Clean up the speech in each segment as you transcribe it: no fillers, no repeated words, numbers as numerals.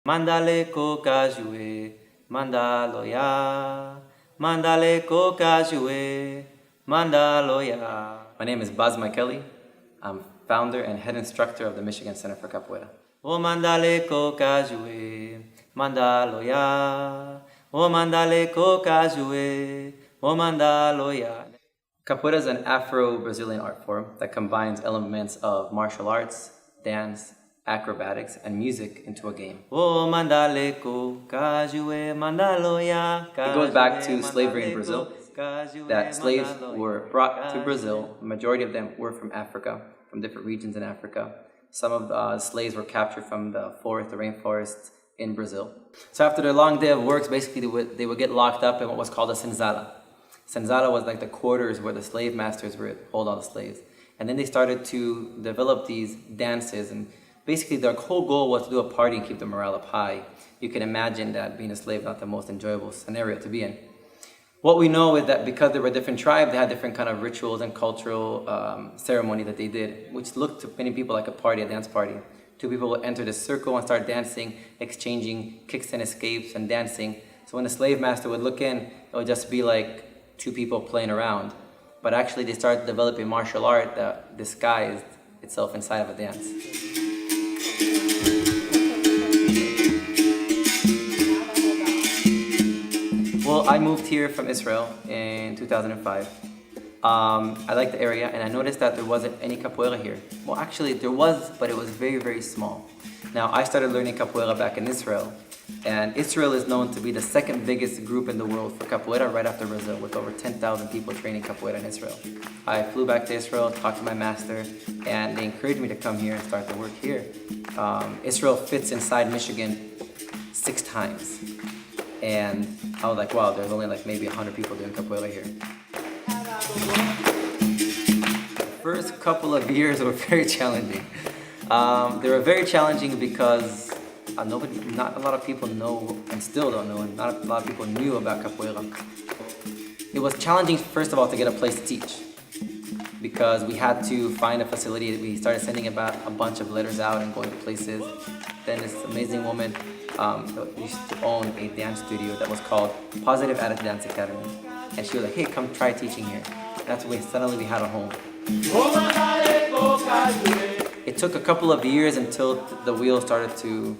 Mandale coca jouer, mandaloya. Mandale coca jouer, mandaloya. My name is Baz Kelly. I'm founder and head instructor of the Michigan Center for Capoeira. Oh mandale coca jouer, mandaloya. Oh mandale coca jouer, oh mandaloya. Capoeira is an Afro-Brazilian art form that combines elements of martial arts, dance, acrobatics, and music into a game. It goes back to slavery in Brazil, that slaves were brought to Brazil. The majority of them were from Africa, from different regions in Africa. Some of the slaves were captured from the rainforests in Brazil. So after their long day of work, basically they would get locked up in what was called a senzala. Senzala was like the quarters where the slave masters would hold all the slaves. And then they started to develop these dances, and basically their whole goal was to do a party and keep the morale up high. You can imagine that being a slave not the most enjoyable scenario to be in. What we know is that because there were different tribes, they had different kind of rituals and cultural ceremony that they did, which looked to many people like a party, a dance party. Two people would enter the circle and start dancing, exchanging kicks and escapes and dancing. So when the slave master would look in, it would just be like two people playing around. But actually they started developing martial art that disguised itself inside of a dance. Well, I moved here from Israel in 2005. I liked the area, and I noticed that there wasn't any capoeira here. Well, actually there was, but it was very, very small. Now, I started learning capoeira back in Israel, and Israel is known to be the second biggest group in the world for capoeira, right after Brazil, with over 10,000 people training capoeira in Israel. I flew back to Israel, talked to my master, and they encouraged me to come here and start to work here. Israel fits inside Michigan 6 times. And I was like, wow, there's only like maybe 100 people doing capoeira here. The first couple of years were very challenging. They were very challenging because not a lot of people know, and still don't know, and not a lot of people knew about capoeira. It was challenging, first of all, to get a place to teach, because we had to find a facility. We started sending about a bunch of letters out and going to places. Then this amazing woman used to own a dance studio that was called Positive Attitude Dance Academy. And she was like, hey, come try teaching here. And that's when suddenly we had a home. It took a couple of years until the wheels started to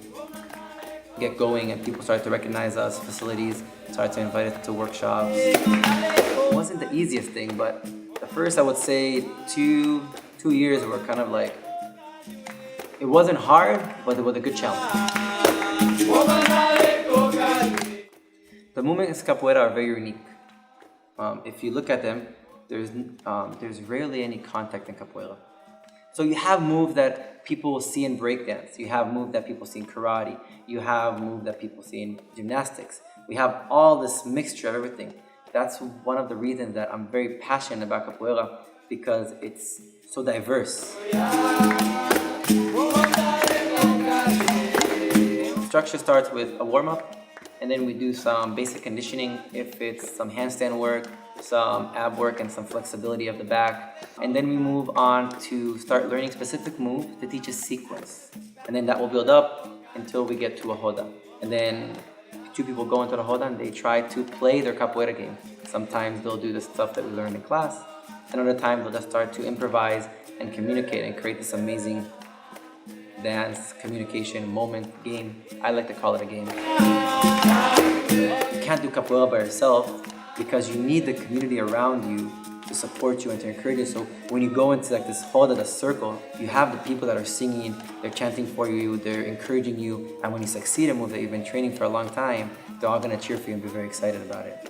get going and people started to recognize us, facilities started to invite us to workshops. It wasn't the easiest thing, but the first, I would say, two years were kind of like, it wasn't hard, but it was a good challenge. The movements in capoeira are very unique. If you look at them, there's rarely any contact in capoeira. So you have moves that people will see in breakdance. You have moves that people see in karate. You have moves that people see in gymnastics. We have all this mixture of everything. That's one of the reasons that I'm very passionate about capoeira, because it's so diverse. Structure starts with a warm-up, and then we do some basic conditioning, if it's some handstand work, some ab work, and some flexibility of the back. And then we move on to start learning specific moves to teach a sequence. And then that will build up until we get to a roda. And then 2 people go into the roda and they try to play their capoeira game. Sometimes they'll do the stuff that we learned in class. Another time they'll just start to improvise and communicate and create this amazing dance, communication, moment, game. I like to call it a game. You can't do capoeira by yourself because you need the community around you to support you and to encourage you. So when you go into like this roda, the circle, you have the people that are singing, they're chanting for you, they're encouraging you, and when you succeed in a move that you've been training for a long time, they're all gonna cheer for you and be very excited about it.